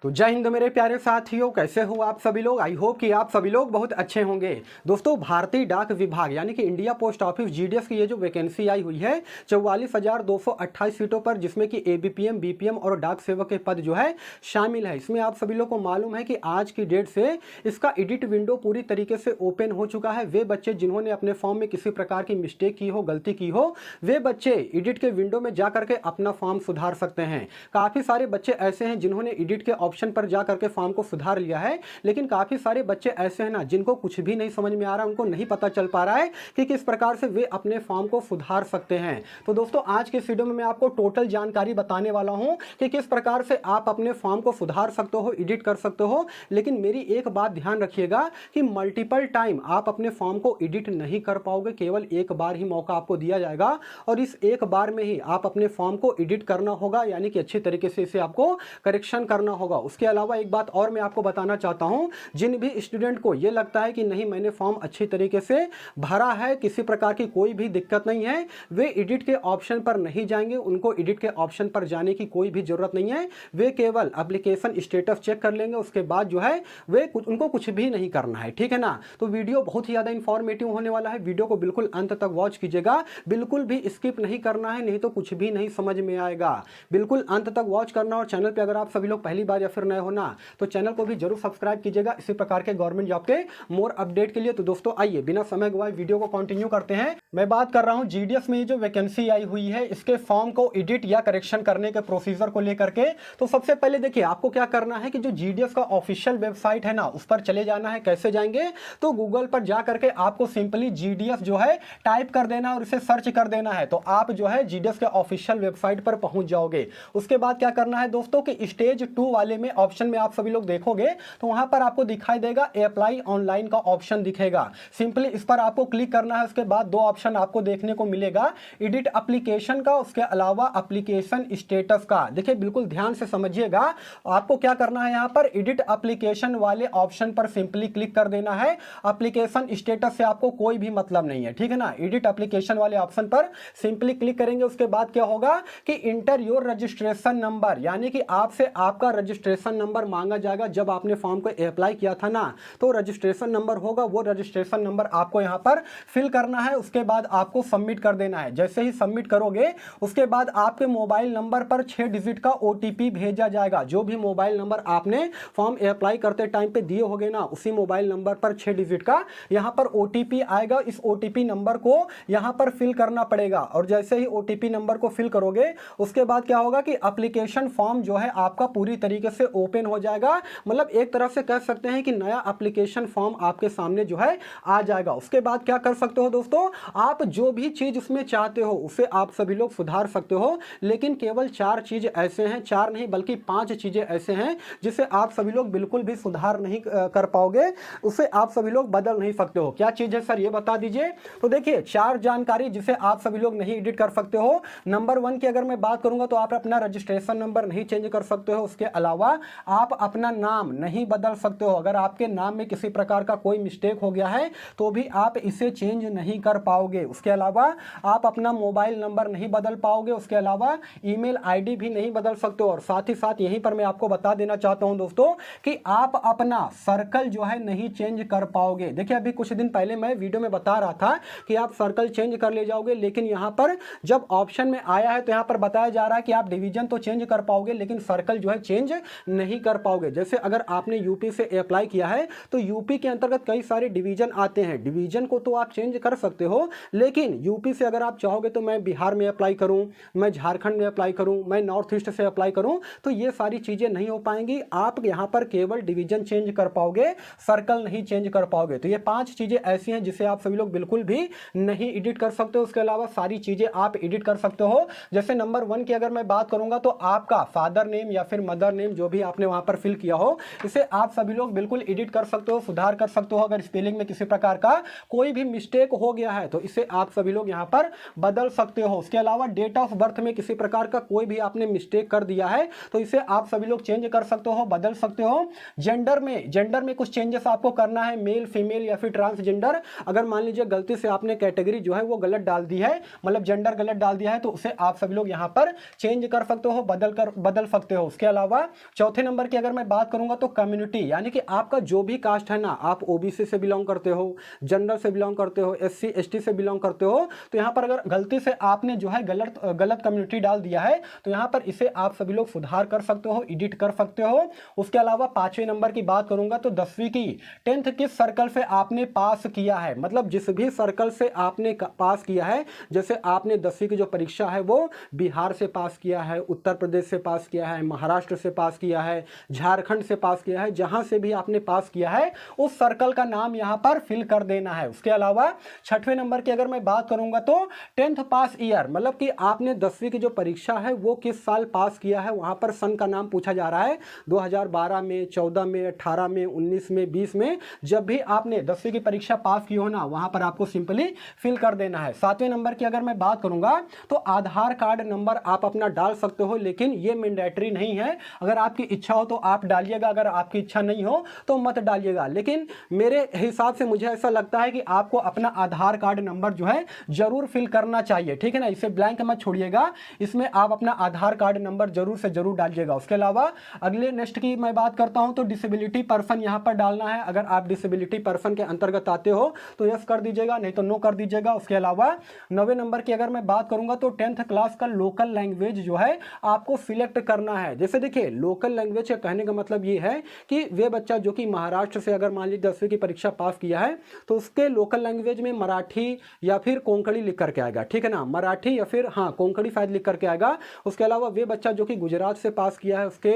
तो जय हिंद मेरे प्यारे साथियों, कैसे हो आप सभी लोग। आई होप कि आप सभी लोग बहुत अच्छे होंगे। दोस्तों, भारतीय डाक विभाग यानी कि इंडिया पोस्ट ऑफिस जीडीएस की ये जो वैकेंसी आई हुई है 44,228 सीटों पर, जिसमें कि एबीपीएम, बीपीएम और डाक सेवक के पद जो है शामिल है। इसमें आप सभी लोग को मालूम है कि आज की डेट से इसका एडिट विंडो पूरी तरीके से ओपन हो चुका है। वे बच्चे जिन्होंने अपने फॉर्म में किसी प्रकार की मिस्टेक की हो, गलती की हो, वे बच्चे एडिट के विंडो में जा करके अपना फॉर्म सुधार सकते हैं। काफ़ी सारे बच्चे ऐसे हैं जिन्होंने एडिट के ऑप्शन पर जा करके फॉर्म को सुधार लिया है, लेकिन काफ़ी सारे बच्चे ऐसे हैं ना जिनको कुछ भी नहीं समझ में आ रहा, उनको नहीं पता चल पा रहा है कि किस प्रकार से वे अपने फॉर्म को सुधार सकते हैं। तो दोस्तों, आज के इस वीडियो में मैं आपको टोटल जानकारी बताने वाला हूं कि किस प्रकार से आप अपने फॉर्म को सुधार सकते हो, एडिट कर सकते हो। लेकिन मेरी एक बात ध्यान रखिएगा कि मल्टीपल टाइम आप अपने फॉर्म को एडिट नहीं कर पाओगे। केवल एक बार ही मौका आपको दिया जाएगा और इस एक बार में ही आप अपने फॉर्म को एडिट करना होगा, यानी कि अच्छी तरीके से इसे आपको करेक्शन करना होगा। उसके अलावा एक बात और मैं आपको बताना चाहता हूं, जिन भी स्टूडेंट को यह लगता है कि नहीं मैंने फॉर्म अच्छी तरीके से भरा है, किसी प्रकार की कोई भी दिक्कत नहीं है, वे एडिट के ऑप्शन पर नहीं जाएंगे। उनको एडिट के ऑप्शन पर जाने की कोई भी जरूरत नहीं है। वे केवल एप्लीकेशन स्टेटस चेक कर लेंगे, उसके बाद जो है उनको कुछ भी नहीं करना है, ठीक है ना। तो वीडियो बहुत ही ज्यादा इंफॉर्मेटिव होने वाला है। वीडियो को बिल्कुल अंत तक वॉच कीजिएगा, बिल्कुल भी स्किप नहीं करना है, नहीं तो कुछ भी नहीं समझ में आएगा। बिल्कुल अंत तक वॉच करना। और चैनल पे अगर आप सभी लोग पहली बार या फिर नए हो ना, तो चैनल को भी जरूर सब्सक्राइब कीजिएगा इसी प्रकार के गवर्नमेंट जॉब के मोर अपडेट के लिए। तो दोस्तों, आइए बिना समय गवाए वीडियो को कंटिन्यू करते हैं। मैं बात कर रहा हूं जीडीएस में जो वैकेंसी आई हुई है, इसके फॉर्म को एडिट या करेक्शन करने के प्रोसीजर को लेकर के। तो सबसे पहले देखिए, आपको क्या करना है कि जो जीडीएस का ऑफिशियल वेबसाइट है ना, उस पर चले जाना है। कैसे जाएंगे? तो गूगल पर जा करके आपको सिंपली जीडीएस जो है टाइप कर देना और इसे सर्च कर देना है। तो आप जो है जीडीएस के ऑफिशियल वेबसाइट पर पहुंच जाओगे। उसके बाद क्या करना है दोस्तों कि स्टेज 2 वाले में ऑप्शन में आप सभी लोग देखोगे तो वहां पर आपको दिखाई देगा अप्लाई ऑनलाइन का ऑप्शन दिखेगा। सिंपली इस पर आपको क्लिक करना है। उसके बाद दो ऑप्शन आपको देखने को मिलेगा, एडिट एप्लीकेशन का, उसके अलावा एप्लीकेशन स्टेटस का। देखिए बिल्कुल ध्यान से समझिएगा, आपको क्या करना है, यहां पर एडिट एप्लीकेशन वाले ऑप्शन पर सिंपली क्लिक कर देना है। एप्लीकेशन स्टेटस से आपको कोई भी मतलब नहीं है, ठीक है ना। एडिट एप्लीकेशन वाले ऑप्शन पर सिंपली क्लिक करेंगे। उसके बाद क्या होगा कि इंटर योर रजिस्ट्रेशन नंबर, यानी कि आपसे आपका रजिस्ट्रेशन नंबर मांगा जाएगा। जब आपने फॉर्म को अप्लाई किया था ना, तो रजिस्ट्रेशन नंबर होगा, वो रजिस्ट्रेशन नंबर आपको यहां पर फिल करना है। उसके बाद आपको सबमिट कर देना है। जैसे ही सबमिट करोगे, उसके बाद आपके मोबाइल नंबर पर 6 डिजिट का ओटीपी भेजा जाएगा। जो भी मोबाइल नंबर आपने फॉर्म अप्लाई करते टाइम पे दिए होगे ना, उसी मोबाइल नंबर पर 6 डिजिट का यहां पर ओटीपी आएगा। इस ओटीपी नंबर को यहां पर फिल करना पड़ेगा। और जैसे ही ओटीपी नंबर को फिल करोगे, उसके बाद क्या होगा कि एप्लीकेशन फॉर्म जो है आपका पूरी तरीके से ओपन हो जाएगा। मतलब एक तरह से कह सकते हैं कि नया एप्लीकेशन फॉर्म आपके सामने जो है आ जाएगा। उसके बाद क्या कर सकते हो दोस्तों, आप जो भी चीज उसमें चाहते हो उसे आप सभी लोग सुधार सकते हो। लेकिन केवल 4 चीज ऐसे हैं, 4 नहीं बल्कि 5 चीजें ऐसे हैं जिसे आप सभी लोग बिल्कुल भी सुधार नहीं कर पाओगे, उसे आप सभी लोग बदल नहीं सकते हो। क्या चीज है सर, ये बता दीजिए। तो देखिए 4 जानकारी जिसे आप सभी लोग नहीं एडिट कर सकते हो। नंबर 1 की अगर मैं बात करूंगा तो आप अपना रजिस्ट्रेशन नंबर नहीं चेंज कर सकते हो। उसके अलावा आप अपना नाम नहीं बदल सकते हो। अगर आपके नाम में किसी प्रकार का कोई मिस्टेक हो गया है तो भी आप इसे चेंज नहीं कर पाओगे। उसके अलावा आप अपना मोबाइल नंबर नहीं बदल पाओगे। उसके अलावा ईमेल आईडी भी नहीं बदल सकते हो। और साथ ही साथ यहीं पर मैं आपको बता देना चाहता हूं दोस्तों कि आप अपना सर्कल जो है नहीं चेंज कर पाओगे। देखिए अभी कुछ दिन पहले मैं वीडियो में बता रहा था कि आप सर्कल चेंज कर ले जाओगे, लेकिन यहां पर जब ऑप्शन में आया है तो यहां पर बताया जा रहा है कि आप डिवीजन तो चेंज कर पाओगे लेकिन सर्कल जो है चेंज नहीं कर पाओगे। जैसे अगर आपने यूपी से अप्लाई किया है तो यूपी के अंतर्गत कई सारे डिवीजन आते हैं। डिवीजन को तो आप चेंज कर सकते हो, लेकिन यूपी से अगर आप चाहोगे तो मैं बिहार में अप्लाई करूं, मैं झारखंड में अप्लाई करूं, मैं नॉर्थ ईस्ट से अप्लाई करूं, तो ये सारी चीजें नहीं हो पाएंगी। आप यहां पर केवल डिवीजन चेंज कर पाओगे, सर्कल नहीं चेंज कर पाओगे। तो ये 5 चीजें ऐसी हैं जिसे आप सभी लोग बिल्कुल भी नहीं एडिट कर सकते हो। उसके अलावा सारी चीजें आप एडिट कर सकते हो। जैसे नंबर 1 की अगर मैं बात करूंगा तो आपका फादर नेम या फिर मदर नेम जो भी आपने वहां पर फिल किया हो, इसे आप सभी लोग बिल्कुल एडिट कर सकते हो, सुधार कर सकते हो। अगर स्पेलिंग में किसी प्रकार का कोई भी मिस्टेक हो गया है तो इसे आप सभी लोग यहां पर बदल सकते हो। उसके अलावा डेट ऑफ बर्थ में किसी प्रकार का कोई भी आपने मिस्टेक कर दिया है तो इसे आप सभी लोग चेंज कर सकते हो, बदल सकते हो। जेंडर में कुछ चेंजेस आपको करना है, मेल फीमेल या फिर ट्रांसजेंडर। अगर मान लीजिए गलती से आपने कैटेगरी जो है वो गलत डाल दी है, मतलब जेंडर गलत डाल दिया है, तो उसे आप सभी लोग यहां पर चेंज कर सकते हो, बदल सकते हो। उसके अलावा चौथे नंबर की अगर मैं बात करूंगा तो कम्युनिटी, यानी कि आपका जो भी कास्ट है ना, आप ओबीसी से बिलोंग करते हो, जनरल से बिलोंग करते हो, एससी एसटी से बिलोंग करते हो, तो यहाँ पर अगर गलती से आपने जो है गलत कम्युनिटी डाल दिया है तो यहाँ पर इसे आप सभी लोग सुधार कर सकते हो, एडिट कर सकते हो। उसके अलावा पांचवें नंबर की बात करूंगा तो 10वीं की 10th किस सर्कल से आपने पास किया है, मतलब जिस भी सर्कल से आपने पास किया है, जैसे आपने 10वीं की जो परीक्षा है वो बिहार से पास किया है, उत्तर प्रदेश से पास किया है, महाराष्ट्र से पास किया है, झारखंड से पास किया है, जहां से भी आपने पास किया है उस सर्कल का नाम यहां पर फिल कर देना है। उसके अलावा छठवें नंबर की अगर मैं बात करूंगा तो 10th पास ईयर, मतलब कि आपने 10वीं की जो परीक्षा है वो किस साल पास किया है, वहां पर सन का नाम पूछा जा रहा है। 2012 में, 14 में, 18 में, 19 में, 20 में, जब भी आपने 10वीं की परीक्षा पास की हो ना, वहां पर आपको सिंपली फिल कर देना है। सातवें नंबर की अगर मैं बात करूंगा तो आधार कार्ड नंबर आप अपना डाल सकते हो, लेकिन ये मैंडेटरी नहीं है। अगर आपकी इच्छा हो तो आप डालिएगा, अगर आपकी इच्छा नहीं हो तो मत डालिएगा। लेकिन मेरे हिसाब से मुझे ऐसा लगता है कि आपको अपना आधार कार्ड नंबर जो है जरूर फिल करना चाहिए, ठीक है ना, इसे ब्लैंक मत छोड़िएगा, इसमें आप अपना आधार कार्ड नंबर जरूर से जरूर डालिएगा। उसके अलावा अगले नेक्स्ट की मैं बात करता हूं तो डिसेबिलिटी पर्सन यहां पर डालना है। अगर आप डिसेबिलिटी पर्सन के अंतर्गत आते हो तो यस कर दीजिएगा, नहीं तो नो कर दीजिएगा। उसके अलावा 9वें नंबर की अगर मैं बात करूंगा तो 10th क्लास का लोकल लैंग्वेज जो है आपको सिलेक्ट करना है। जैसे देखिए, लोकल लैंग्वेज कहने का मतलब ये है कि वे बच्चा जो कि महाराष्ट्र से अगर मान लीजिए 10वीं की परीक्षा पास किया है तो उसके लोकल लैंग्वेज में मराठी या फिर कोंकणी लिख करके आएगा, ठीक है ना, मराठी या फिर हाँ कोंकणी शायद लिख करके आएगा। उसके अलावा वे बच्चा जो कि गुजरात से पास किया है उसके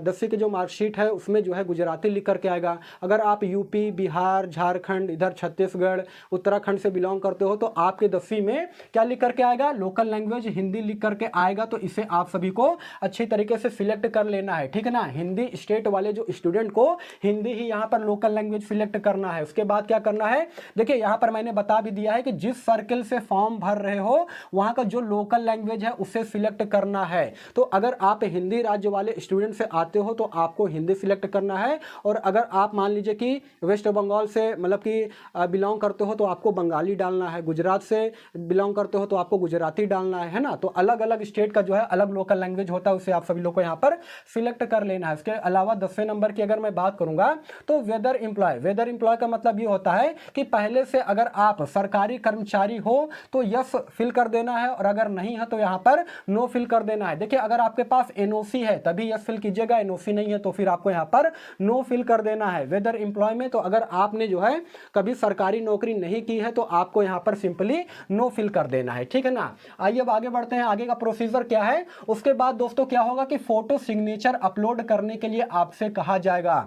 10वीं की जो मार्कशीट है उसमें जो है गुजराती लिख करके आएगा। अगर आप यूपी, बिहार, झारखंड, इधर छत्तीसगढ़, उत्तराखंड से बिलोंग करते हो तो आपके 10वीं में क्या लिख करके आएगा, लोकल लैंग्वेज हिंदी लिख करके आएगा। तो इसे आप सभी को अच्छी तरीके से सिलेक्ट कर लेना है, ठीक है ना। हिंदी स्टेट वाले जो स्टूडेंट को हिंदी ही यहाँ पर लोकल लैंग्वेज सिलेक्ट करना है। उसके बाद क्या करना है, देखिए यहाँ पर मैंने बता भी दिया है कि जिस सर्कल से फॉर्म भर रहे हो वहां का जो लोकल लैंग्वेज है उसे सिलेक्ट करना है। तो अगर आप हिंदी राज्य वाले स्टूडेंट से आते हो तो आपको हिंदी सिलेक्ट करना है, और अगर आप मान लीजिए कि वेस्ट बंगाल से मतलब कि बिलोंग करते हो तो आपको बंगाली डालना है, गुजरात से बिलोंग करते हो तो आपको गुजराती डालना है ना। तो अलग अलग स्टेट का जो है अलग लोकल लैंग्वेज होता है, उसे आप सभी लोग को यहाँ पर सिलेक्ट कर लेना है। इसके अलावा 10वें नंबर की अगर मैं बात करूंगा तो वेदर एम्प्लॉय, वेदर एम्प्लॉय का मतलब ये होता है कि पहले से अगर आप सरकारी कर्मचारी हो तो यस फिल कर देना है, और अगर नहीं है तो यहाँ पर नो फिल कर देना है। देखिए अगर आपके पास एनओसी है तभी यस फिल कीजिएगा, एनओसी नहीं है तो फिर आपको यहाँ पर नो फिल कर देना है वेदर एम्प्लॉय में। तो अगर आपने जो है कभी सरकारी नौकरी नहीं की है तो आपको यहाँ पर सिंपली नो फिल कर देना है, ठीक है ना। आइए अब आगे बढ़ते हैं, आगे का प्रोसीजर क्या है। उसके बाद दोस्तों क्या होगा कि फोटो सिग्नेचर अपलोड करने के लिए आपसे कहा जाएगा।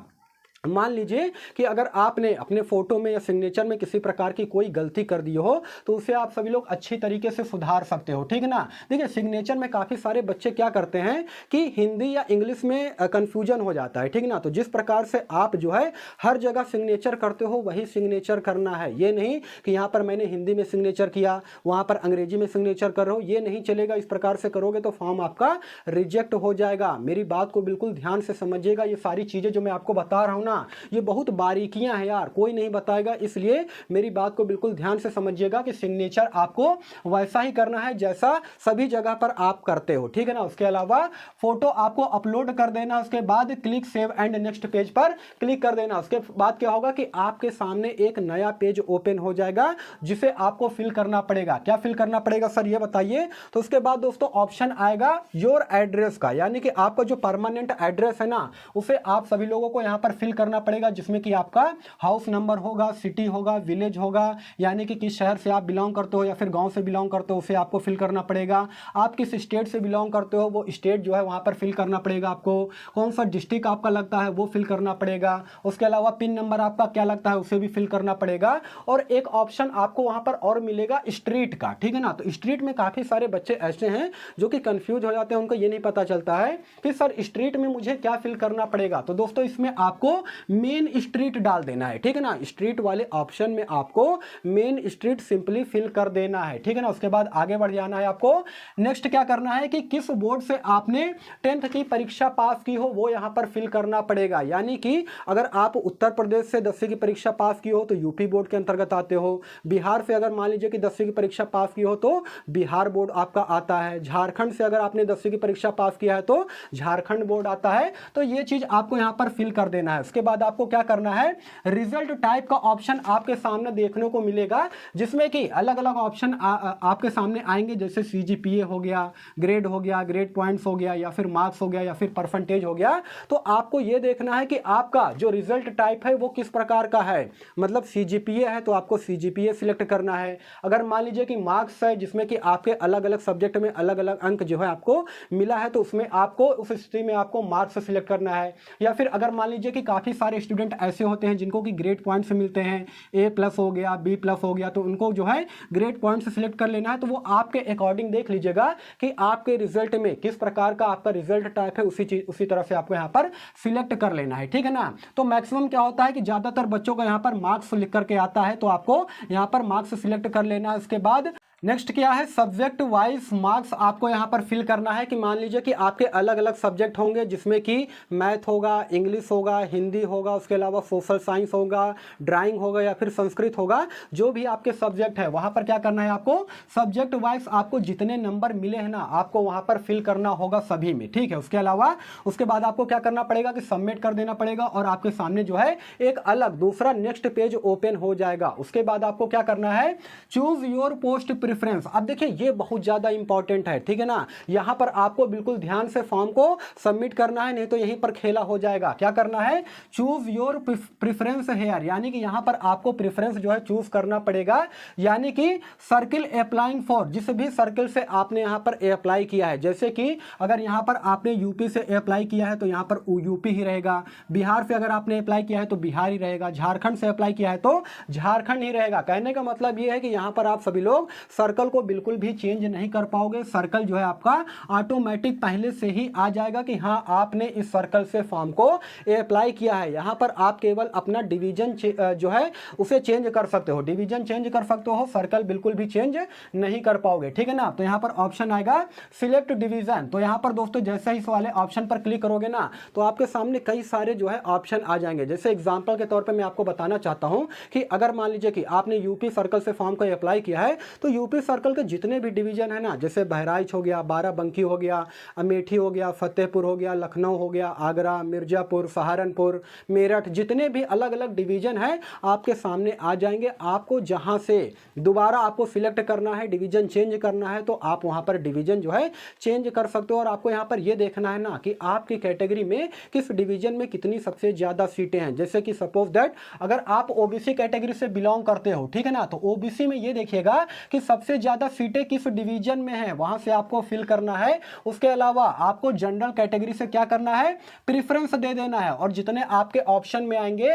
मान लीजिए कि अगर आपने अपने फोटो में या सिग्नेचर में किसी प्रकार की कोई गलती कर दी हो तो उसे आप सभी लोग अच्छी तरीके से सुधार सकते हो, ठीक है ना। देखिए सिग्नेचर में काफ़ी सारे बच्चे क्या करते हैं कि हिंदी या इंग्लिश में कंफ्यूजन हो जाता है, ठीक है ना। तो जिस प्रकार से आप जो है हर जगह सिग्नेचर करते हो वही सिग्नेचर करना है। ये नहीं कि यहाँ पर मैंने हिंदी में सिग्नेचर किया, वहाँ पर अंग्रेजी में सिग्नेचर कर रहा हूँ, ये नहीं चलेगा। इस प्रकार से करोगे तो फॉर्म आपका रिजेक्ट हो जाएगा। मेरी बात को बिल्कुल ध्यान से समझिएगा। ये सारी चीज़ें जो मैं आपको बता रहा हूँ ना, ये बहुत बारीकियां हैं यार, कोई नहीं बताएगा, इसलिए मेरी बात को बिल्कुल ध्यान से समझिएगा कि सिग्नेचर आपको वैसा ही करना है जैसा सभी जगह पर आप करते हो, ठीक है ना। उसके अलावा फोटो आपको अपलोड कर देना, उसके बाद click save and next page पर क्लिक कर देना। उसके बाद क्या होगा कि आपके सामने एक नया पेज ओपन हो जाएगा जिसे आपको फिल करना पड़ेगा। क्या फिल करना पड़ेगा सर ये बताइए। तो उसके बाद दोस्तों ऑप्शन आएगा योर एड्रेस का, यानी कि आपका जो परमानेंट एड्रेस है ना उसे आप सभी लोगों को यहाँ पर फिल करना पड़ेगा, जिसमें कि आपका हाउस नंबर होगा, सिटी होगा, विलेज होगा, यानी कि किस शहर से आप बिलोंग करते हो या फिर गांव से बिलोंग करते हो उसे आपको फिल करना पड़ेगा। आप किस स्टेट से बिलोंग करते हो वो स्टेट जो है वहां पर फिल करना पड़ेगा आपको। कौन सा डिस्ट्रिक्ट आपका लगता है वो फिल करना पड़ेगा। उसके अलावा पिन नंबर आपका क्या लगता है उसे भी फिल करना पड़ेगा। और एक ऑप्शन आपको वहां पर और मिलेगा स्ट्रीट का, ठीक है ना। तो स्ट्रीट में काफी सारे बच्चे ऐसे हैं जो कि कंफ्यूज हो जाते हैं, उनको ये नहीं पता चलता है कि सर स्ट्रीट में मुझे क्या फिल करना पड़ेगा। तो दोस्तों इसमें आपको मेन स्ट्रीट डाल देना है, ठीक है ना। स्ट्रीट वाले ऑप्शन में आपको मेन स्ट्रीट सिंपली फिल कर देना है, ठीक है ना। उसके बाद आगे बढ़ जाना है आपको। नेक्स्ट क्या करना है कि किस बोर्ड से आपने 10th की परीक्षा पास की हो वो यहां पर फिल करना पड़ेगा। यानी कि अगर आप उत्तर प्रदेश से 10वीं की परीक्षा पास की हो तो यूपी बोर्ड के अंतर्गत आते हो। बिहार से अगर मान लीजिए कि 10वीं की परीक्षा पास की हो तो बिहार बोर्ड आपका आता है। झारखंड से अगर आपने 10वीं की परीक्षा पास किया है तो झारखंड बोर्ड आता है। तो ये चीज आपको यहां पर फिल कर देना है। उसके बाद आपको क्या करना है, रिजल्ट टाइप का ऑप्शन आपके सामने देखने को मिलेगा, जिसमें कि अलग अलग ऑप्शन आपके सामने आएंगे, जैसे सीजीपीए हो गया, ग्रेड हो गया, ग्रेड पॉइंट्स हो गया, या फिर मार्क्स हो गया, या फिर परसेंटेज हो गया। तो आपको यह देखना है कि आपका जो रिजल्ट टाइप है वो किस प्रकार का है। मतलब सीजीपीए है तो आपको सीजीपीए सिलेक्ट करना है। अगर मान लीजिए कि मार्क्स है जिसमें कि आपके अलग अलग सब्जेक्ट में अलग अलग अंक जो है आपको मिला है, तो उसमें आपको उस स्थिति में आपको मार्क्स सिलेक्ट करना है। या फिर अगर मान लीजिए कि काफी सारे स्टूडेंट ऐसे होते हैं जिनको कि ग्रेड पॉइंट्स मिलते हैं, A+ हो गया, B+ हो गया, तो उनको जो है ग्रेड पॉइंट्स सिलेक्ट कर लेना है। तो वो आपके अकॉर्डिंग देख लीजिएगा कि आपके रिजल्ट में किस प्रकार का आपका रिजल्ट टाइप है, उसी तरह से आपको यहाँ पर सिलेक्ट कर लेना है, ठीक है ना। तो मैक्सिमम क्या होता है कि ज्यादातर बच्चों का यहाँ पर मार्क्स लिख करके आता है, तो आपको यहाँ पर मार्क्स सिलेक्ट कर लेना है। उसके बाद नेक्स्ट क्या है, सब्जेक्ट वाइज मार्क्स आपको यहाँ पर फिल करना है। कि मान लीजिए कि आपके अलग अलग सब्जेक्ट होंगे, जिसमें कि मैथ होगा, इंग्लिश होगा, हिंदी होगा, उसके अलावा सोशल साइंस होगा, ड्राइंग होगा, या फिर संस्कृत होगा। जो भी आपके सब्जेक्ट है वहाँ पर क्या करना है, आपको सब्जेक्ट वाइज आपको जितने नंबर मिले हैं ना, आपको वहाँ पर फिल करना होगा सभी में, ठीक है। उसके अलावा उसके बाद आपको क्या करना पड़ेगा कि सबमिट कर देना पड़ेगा, और आपके सामने जो है एक अलग दूसरा नेक्स्ट पेज ओपन हो जाएगा। उसके बाद आपको क्या करना है, चूज योर पोस्ट प्रेफरेंस। अब देखिए ये बहुत ज्यादा इंपॉर्टेंट है, ठीक है ना। यहां पर आपको बिल्कुल ध्यान से फॉर्म को सबमिट करना है, नहीं तो यहीं पर खेला हो जाएगा। क्या करना है, चूज योर प्रेफरेंस हेयर, यानी कि यहां पर आपको प्रेफरेंस जो है चूज करना पड़ेगा। यानी कि सर्किल अप्लाइंग फॉर, जिस भी सर्किल से आपने यहां पर अप्लाई किया है, जैसे कि अगर यहां पर आपने यूपी से अप्लाई किया है तो यहां पर यूपी ही रहेगा। बिहार से अगर आपने अप्लाई किया है तो बिहार ही रहेगा। झारखंड से अप्लाई किया है तो झारखंड ही रहेगा। कहने का मतलब यह है कि यहां पर आप सभी लोग सर्कल को बिल्कुल भी चेंज नहीं कर पाओगे। सर्कल जो है आपका ऑटोमेटिक पहले से ही आ जाएगा कि हाँ आपने इस सर्कल से फॉर्म को अप्लाई किया है। यहां पर आप केवल अपना डिवीजन जो है उसे चेंज कर सकते हो, डिवीजन चेंज कर सकते हो, सर्कल बिल्कुल भी चेंज नहीं कर पाओगे, ठीक है ना। तो यहां पर ऑप्शन आएगा सिलेक्ट डिवीजन। तो यहां पर दोस्तों जैसे ही इस वाले ऑप्शन पर क्लिक करोगे ना, तो आपके सामने कई सारे जो है ऑप्शन आ जाएंगे। जैसे एग्जांपल के तौर पे मैं आपको बताना चाहता हूं कि अगर मान लीजिए कि आपने यूपी सर्कल से फॉर्म को अप्लाई किया है, तो यूपी सर्कल के जितने भी डिवीजन है ना, जैसे बहराइच हो गया, बाराबंकी हो गया, अमेठी हो गया, फतेहपुर हो गया, लखनऊ हो गया, आगरा, मिर्जापुर, सहारनपुर, मेरठ, जितने भी अलग अलग डिवीजन है आपके सामने आ जाएंगे। आपको जहां से दोबारा आपको सिलेक्ट करना है, डिवीजन चेंज करना है, तो आप वहां पर डिवीजन जो है चेंज कर सकते हो। और आपको यहां पर यह देखना है ना कि आपकी कैटेगरी में किस डिवीजन में कितनी सबसे ज्यादा सीटें हैं। जैसे कि सपोज दैट अगर आप ओबीसी कैटेगरी से बिलोंग करते हो, ठीक है ना, तो ओबीसी में यह देखिएगा कि सबसे ज्यादा सीटें किस डिवीजन में है, वहां से आपको फिल करना है। उसके अलावा आपको जनरल कैटेगरी से क्या करना है, प्रेफरेंस दे देना है। और जितने आपके ऑप्शन में आएंगे,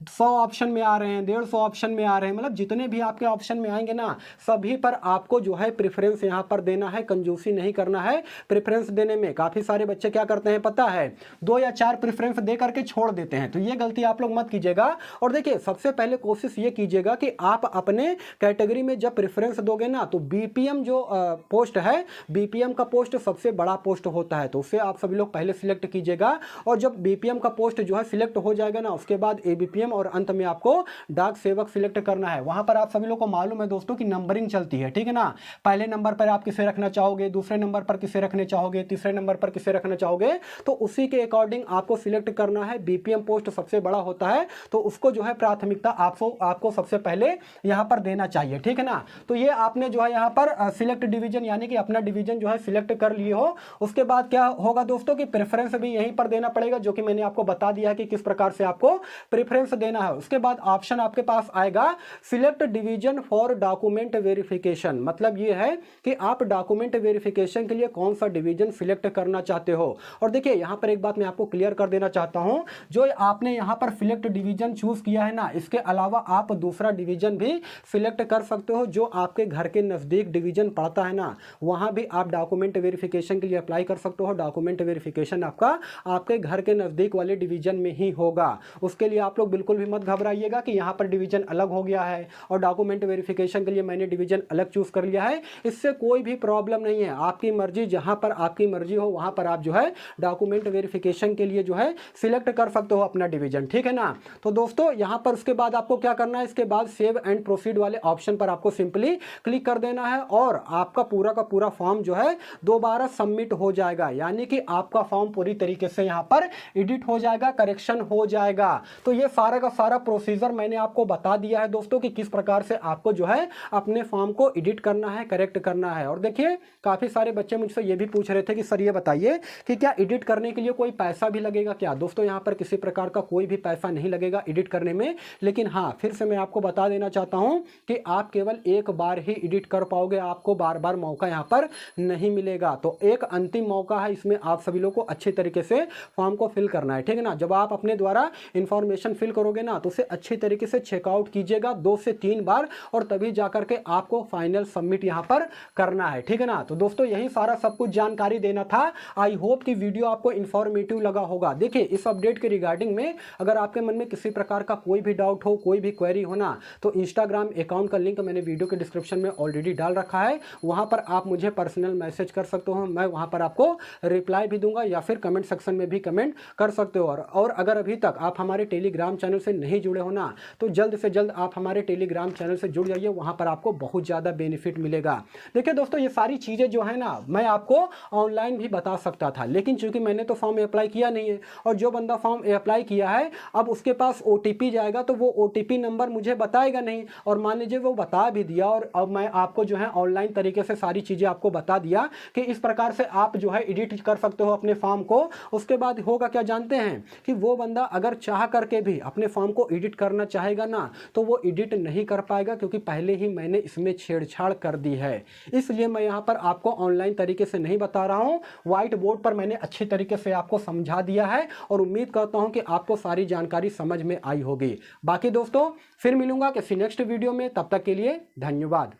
100 ऑप्शन में आ रहे हैं, 150 ऑप्शन में आ रहे हैं, मतलब जितने भी आपके ऑप्शन में आएंगे ना, सभी पर आपको जो है प्रेफरेंस यहां पर देना है। कंजूसी नहीं करना है प्रेफरेंस देने में। काफी सारे बच्चे क्या करते हैं पता है, 2 या 4 प्रेफरेंस दे करके छोड़ देते हैं, तो ये गलती आप लोग मत कीजिएगा। और देखिए सबसे पहले कोशिश ये कीजिएगा कि आप अपने कैटेगरी में जब प्रेफरेंस दोगे ना, तो बीपीएम जो पोस्ट है, बीपीएम का पोस्ट सबसे बड़ा पोस्ट होता है, तो उससे आप सभी लोग पहले सिलेक्ट कीजिएगा। और जब बीपीएम का पोस्ट जो है सिलेक्ट हो जाएगा ना, उसके बाद एबीपीएम और अंत में आपको डाक सेवक सिलेक्ट करना है। वहां पर आप सभी लोग को मालूम है दोस्तों कि नंबरिंग चलती है, ठीक है ना। पहले नंबर पर आप किसे रखना चाहोगे, दूसरे नंबर पर किसे रखने चाहोगे, तीसरे नंबर पर किसे रखना चाहोगे, तो उसी के अकॉर्डिंग आपको सिलेक्ट करना है। बीपीएम पोस्ट सबसे बड़ा होता है, तो उसको जो है प्राथमिकता आपको सबसे पहले यहां पर देना चाहिए, ठीक है ना। तो ये आपने जो है यहां पर सिलेक्ट डिवीजन यानी कि अपना डिवीजन जो है सिलेक्ट कर लिए हो। उसके बाद क्या होगा दोस्तों कि प्रेफरेंस भी यहीं पर देना पड़ेगा, जो कि मैंने आपको बता दिया है कि किस प्रकार से आपको प्रेफरेंस देना है। उसके बाद ऑप्शन आपके पास आएगा select division for document verification. मतलब ये है कि आप डॉक्यूमेंट वेरिफिकेशन के लिए कौन सा डिवीजन सिलेक्ट करना चाहते हो। और देखिए यहां पर एक बात मैं आपको क्लियर कर देना चाहता हूं, जो आपने यहां पर सिलेक्ट डिवीजन चूज किया है ना, इसके अलावा आप दूसरा डिवीजन भी सिलेक्ट कर सकते हो जो आपके घर के नज़दीक डिवीज़न पड़ता है ना, वहाँ भी आप डॉक्यूमेंट वेरिफिकेशन के लिए अप्लाई कर सकते हो। डॉक्यूमेंट वेरिफिकेशन आपका आपके घर के नज़दीक वाले डिवीज़न में ही होगा। उसके लिए आप लोग बिल्कुल भी मत घबराइएगा कि यहाँ पर डिवीज़न अलग हो गया है और डॉक्यूमेंट वेरिफिकेशन के लिए मैंने डिवीज़न अलग चूज़ कर लिया है। इससे कोई भी प्रॉब्लम नहीं है, आपकी मर्जी, जहाँ पर आपकी मर्जी हो वहाँ पर आप जो है डॉक्यूमेंट वेरिफिकेशन के लिए जो है सिलेक्ट कर सकते हो अपना डिवीज़न, ठीक है ना। तो दोस्तों यहाँ पर उसके बाद आपको क्या करना है, इसके बाद सेव एंड प्रोसीड वाले ऑप्शन पर आपको सिंपली क्लिक कर देना है और आपका पूरा का पूरा फॉर्म जो है दोबारा सबमिट हो जाएगा। यानी कि आपका फॉर्म पूरी तरीके से यहाँ पर एडिट हो जाएगा, करेक्शन हो जाएगा। तो ये सारा का सारा प्रोसीजर मैंने आपको बता दिया है दोस्तों कि किस प्रकार से आपको जो है अपने फॉर्म को एडिट करना है, करेक्ट करना है। और देखिए काफ़ी सारे बच्चे मुझसे ये भी पूछ रहे थे कि सर ये बताइए कि क्या एडिट करने के लिए कोई पैसा भी लगेगा क्या। दोस्तों यहाँ पर किसी प्रकार का कोई भी पैसा नहीं लगेगा एडिट करने में, लेकिन हाँ फिर से मैं आपको बता देना चाहता हूँ कि आप केवल एक बार ही एडिट कर पाओगे, आपको बार बार मौका यहाँ पर नहीं मिलेगा। तो एक अंतिम मौका है, इसमें आप सभी लोग को अच्छे तरीके से फॉर्म को फिल करना है, ठीक है ना। जब आप अपने द्वारा इंफॉर्मेशन फिल करोगे ना तो उसे अच्छी तरीके से चेकआउट कीजिएगा 2 से 3 बार और तभी जाकर के आपको फाइनल सबमिट यहाँ पर करना है, ठीक है ना। तो दोस्तों यही सारा सब कुछ जानकारी देना था। आई होप कि वीडियो आपको इन्फॉर्मेटिव लगा होगा। देखिए इस अपडेट के रिगार्डिंग में अगर आपके मन में किसी प्रकार का कोई भी डाउट हो, कोई भी क्वेरी हो ना, तो इंस्टाग्राम अकाउंट का लिंक मैंने वीडियो के डिस्क्रिप्शन में ऑलरेडी डाल रखा है, वहां पर आप मुझे पर्सनल मैसेज कर सकते हो, मैं वहां पर आपको रिप्लाई भी दूंगा या फिर कमेंट सेक्शन में भी कमेंट कर सकते हो। और अगर अभी तक आप हमारे टेलीग्राम चैनल से नहीं जुड़े हो ना, तो जल्द से जल्द आप हमारे टेलीग्राम चैनल से जुड़ जाइए, वहां पर आपको बहुत ज़्यादा बेनिफिट मिलेगा। देखिए दोस्तों ये सारी चीज़ें जो है ना मैं आपको ऑनलाइन भी बता सकता था, लेकिन चूंकि मैंने तो फॉर्म अप्लाई किया नहीं है और जो बंदा फॉर्म अप्लाई किया है अब उसके पास OTP जाएगा तो वो OTP नंबर मुझे बताएगा नहीं, और मान लीजिए वो बता भी दिया और अब मैं आपको जो है ऑनलाइन तरीके से सारी चीज़ें आपको बता दिया कि इस प्रकार से आप जो है एडिट कर सकते हो अपने फॉर्म को। उसके बाद होगा क्या जानते हैं कि वो बंदा अगर चाह करके भी अपने फॉर्म को एडिट करना चाहेगा ना तो वो एडिट नहीं कर पाएगा, क्योंकि पहले ही मैंने इसमें छेड़छाड़ कर दी है। इसलिए मैं यहाँ पर आपको ऑनलाइन तरीके से नहीं बता रहा हूँ, व्हाइट बोर्ड पर मैंने अच्छी तरीके से आपको समझा दिया है और उम्मीद करता हूँ कि आपको सारी जानकारी समझ में आई होगी। बाकी दोस्तों फिर मिलूंगा किसी नेक्स्ट वीडियो में, तब तक के लिए धन्यवाद।